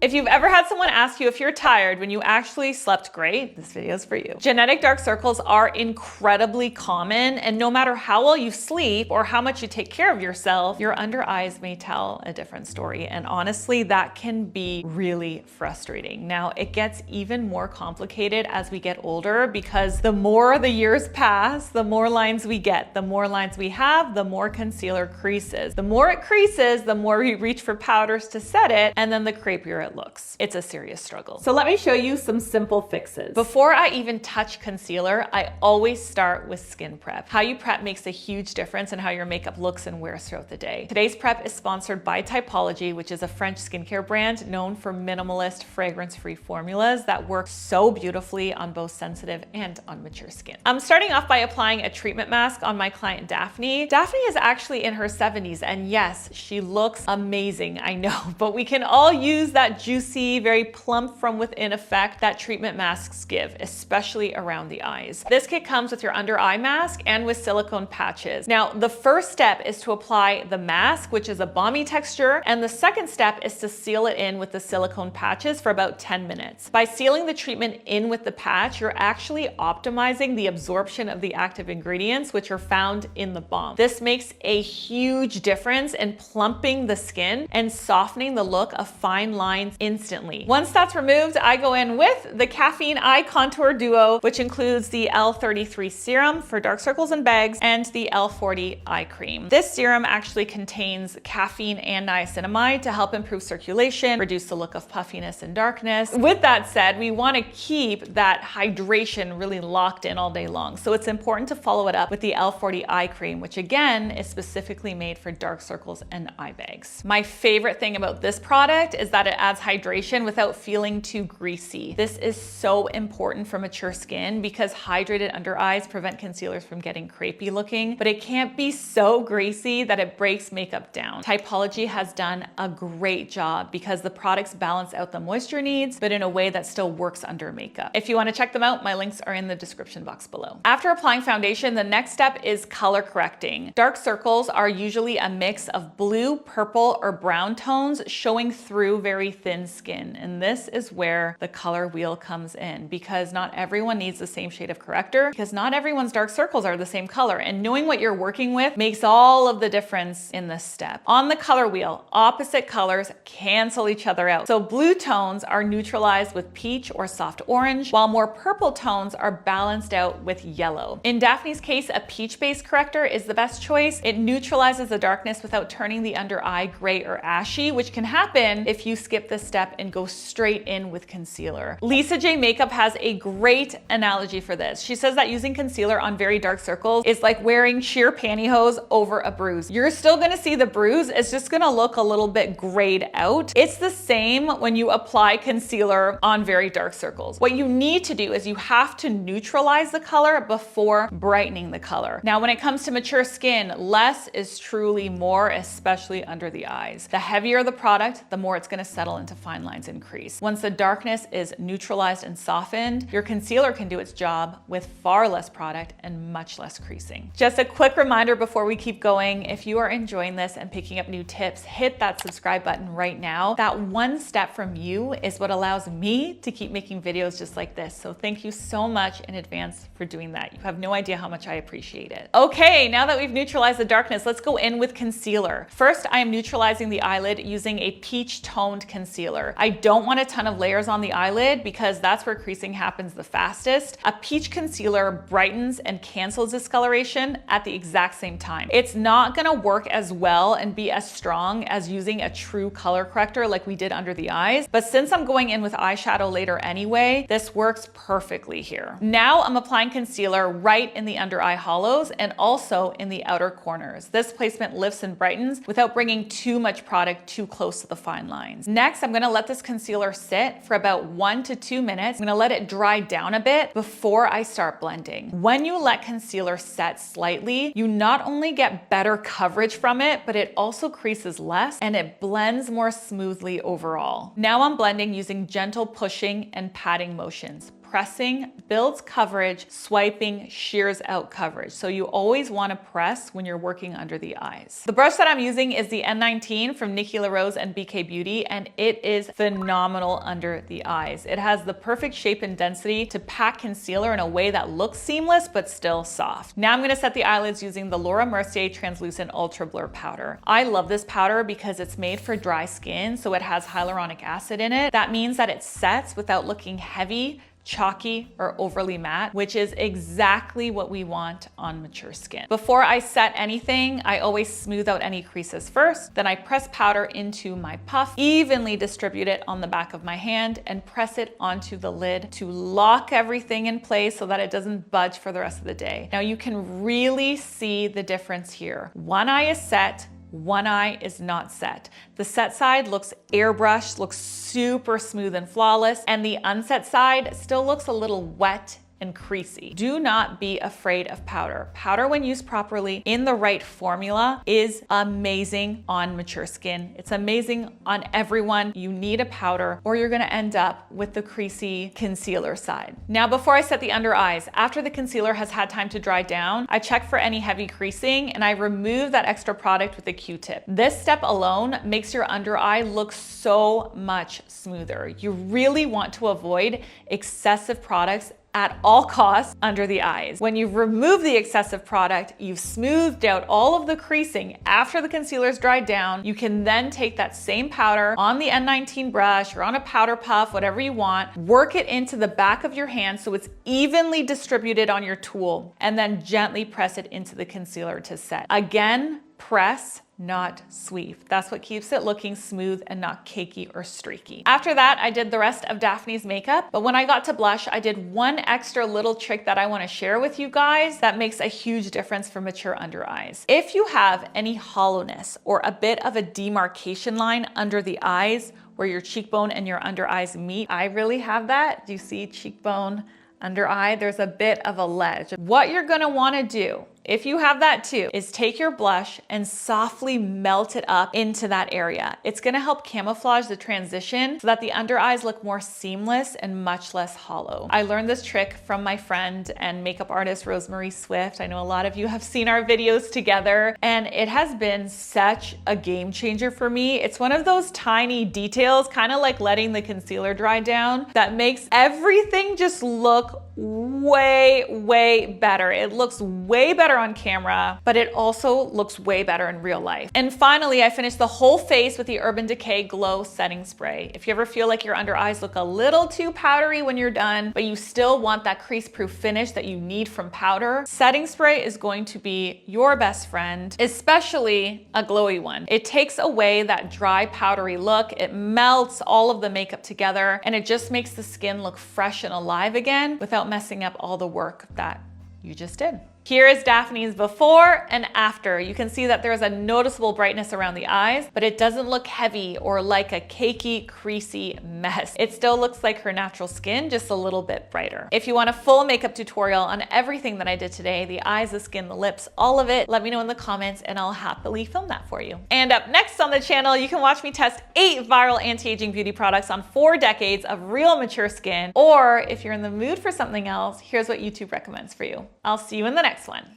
If you've ever had someone ask you if you're tired when you actually slept great, this video is for you. Genetic dark circles are incredibly common, and no matter how well you sleep or how much you take care of yourself, your under eyes may tell a different story. And honestly, that can be really frustrating. Now, it gets even more complicated as we get older because the more the years pass, the more lines we get. The more lines we have, the more concealer creases. The more it creases, the more we reach for powders to set it, and then the crepier it looks. It's a serious struggle. So let me show you some simple fixes. Before I even touch concealer, I always start with skin prep. How you prep makes a huge difference in how your makeup looks and wears throughout the day. Today's prep is sponsored by Typology, which is a French skincare brand known for minimalist, fragrance-free formulas that work so beautifully on both sensitive and on mature skin. I'm starting off by applying a treatment mask on my client Daphne. Daphne is actually in her 70s, and yes, she looks amazing, I know, but we can all use that juicy, very plump from within effect that treatment masks give, especially around the eyes. This kit comes with your under eye mask and with silicone patches. Now, the first step is to apply the mask, which is a balmy texture, and the second step is to seal it in with the silicone patches for about 10 minutes. By sealing the treatment in with the patch, you're actually optimizing the absorption of the active ingredients, which are found in the balm. This makes a huge difference in plumping the skin and softening the look of fine lines instantly. Once that's removed, I go in with the Caffeine Eye Contour Duo, which includes the L33 serum for dark circles and bags and the L40 eye cream. This serum actually contains caffeine and niacinamide to help improve circulation, reduce the look of puffiness and darkness. With that said, we want to keep that hydration really locked in all day long. So it's important to follow it up with the L40 eye cream, which again is specifically made for dark circles and eye bags. My favorite thing about this product is that it adds hydration without feeling too greasy. This is so important for mature skin because hydrated under eyes prevent concealers from getting crepey looking, but it can't be so greasy that it breaks makeup down. Typology has done a great job because the products balance out the moisture needs, but in a way that still works under makeup. If you want to check them out, my links are in the description box below. After applying foundation, the next step is color correcting. Dark circles are usually a mix of blue, purple, or brown tones showing through very thin skin. And this is where the color wheel comes in because not everyone needs the same shade of corrector because not everyone's dark circles are the same color. And knowing what you're working with makes all of the difference in this step. On the color wheel, opposite colors cancel each other out. So blue tones are neutralized with peach or soft orange, while more purple tones are balanced out with yellow. In Daphne's case, a peach-based corrector is the best choice. It neutralizes the darkness without turning the under eye gray or ashy, which can happen if you skip this step and go straight in with concealer. Lisa J Makeup has a great analogy for this. She says that using concealer on very dark circles is like wearing sheer pantyhose over a bruise. You're still gonna see the bruise, it's just gonna look a little bit grayed out. It's the same when you apply concealer on very dark circles. What you need to do is you have to neutralize the color before brightening the color. Now, when it comes to mature skin, less is truly more, especially under the eyes. The heavier the product, the more it's gonna settle into fine lines and crease. Once the darkness is neutralized and softened, your concealer can do its job with far less product and much less creasing. Just a quick reminder before we keep going, if you are enjoying this and picking up new tips, hit that subscribe button right now. That one step from you is what allows me to keep making videos just like this. So thank you so much in advance for doing that. You have no idea how much I appreciate it. Okay, now that we've neutralized the darkness, let's go in with concealer. First, I am neutralizing the eyelid using a peach toned concealer. I don't want a ton of layers on the eyelid because that's where creasing happens the fastest. A peach concealer brightens and cancels discoloration at the exact same time. It's not gonna work as well and be as strong as using a true color corrector like we did under the eyes, but since I'm going in with eyeshadow later anyway, this works perfectly here. Now I'm applying concealer right in the under eye hollows and also in the outer corners. This placement lifts and brightens without bringing too much product too close to the fine lines. Next, I'm gonna let this concealer sit for about 1 to 2 minutes. I'm gonna let it dry down a bit before I start blending. When you let concealer set slightly, you not only get better coverage from it, but it also creases less and it blends more smoothly overall. Now I'm blending using gentle pushing and patting motions. pressing builds coverage, swiping shears out coverage. So you always want to press when you're working under the eyes. The brush that I'm using is the N19 from Nikki LaRose and BK Beauty, and it is phenomenal under the eyes. It has the perfect shape and density to pack concealer in a way that looks seamless but still soft. Now I'm going to set the eyelids using the Laura Mercier Translucent Ultra Blur Powder. I love this powder because it's made for dry skin, so it has hyaluronic acid in it. That means that it sets without looking heavy, chalky, or overly matte, which is exactly what we want on mature skin. Before I set anything, I always smooth out any creases first, then I press powder into my puff, evenly distribute it on the back of my hand, and press it onto the lid to lock everything in place so that it doesn't budge for the rest of the day. Now you can really see the difference here. One eye is set, one eye is not set. The set side looks airbrushed, looks super smooth and flawless, and the unset side still looks a little wet and creasy. Do not be afraid of powder. Powder, when used properly in the right formula, is amazing on mature skin. It's amazing on everyone. You need a powder or you're gonna end up with the creasy concealer side. Now, before I set the under eyes, after the concealer has had time to dry down, I check for any heavy creasing and I remove that extra product with a Q-tip. This step alone makes your under eye look so much smoother. You really want to avoid excessive products at all costs under the eyes. When you've removed the excessive product, you've smoothed out all of the creasing after the concealer's dried down, you can then take that same powder on the N19 brush or on a powder puff, whatever you want, work it into the back of your hand so it's evenly distributed on your tool, and then gently press it into the concealer to set. Again, press, not sweep. That's what keeps it looking smooth and not cakey or streaky. After that, I did the rest of Daphne's makeup, but when I got to blush, I did one extra little trick that I want to share with you guys that makes a huge difference for mature under eyes. If you have any hollowness or a bit of a demarcation line under the eyes where your cheekbone and your under eyes meet, I really have that. Do you see cheekbone, under eye? There's a bit of a ledge. What you're gonna wanna do, if you have that too, is take your blush and softly melt it up into that area. It's gonna help camouflage the transition so that the under eyes look more seamless and much less hollow. I learned this trick from my friend and makeup artist Rosemary Swift. I know a lot of you have seen our videos together, and it has been such a game changer for me. It's one of those tiny details, kind of like letting the concealer dry down, that makes everything just look way better. It looks way better on camera, but it also looks way better in real life. And finally, I finished the whole face with the Urban Decay Glow Setting Spray. If you ever feel like your under eyes look a little too powdery when you're done, but you still want that crease-proof finish that you need from powder, setting spray is going to be your best friend, especially a glowy one. It takes away that dry, powdery look, it melts all of the makeup together, and it just makes the skin look fresh and alive again without messing up all the work that you just did. Here is Daphne's before and after. You can see that there's a noticeable brightness around the eyes, but it doesn't look heavy or like a cakey, creasy mess. It still looks like her natural skin, just a little bit brighter. If you want a full makeup tutorial on everything that I did today, the eyes, the skin, the lips, all of it, let me know in the comments and I'll happily film that for you. And up next on the channel, you can watch me test 8 viral anti-aging beauty products on 4 decades of real mature skin. Or if you're in the mood for something else, here's what YouTube recommends for you. I'll see you in the next one.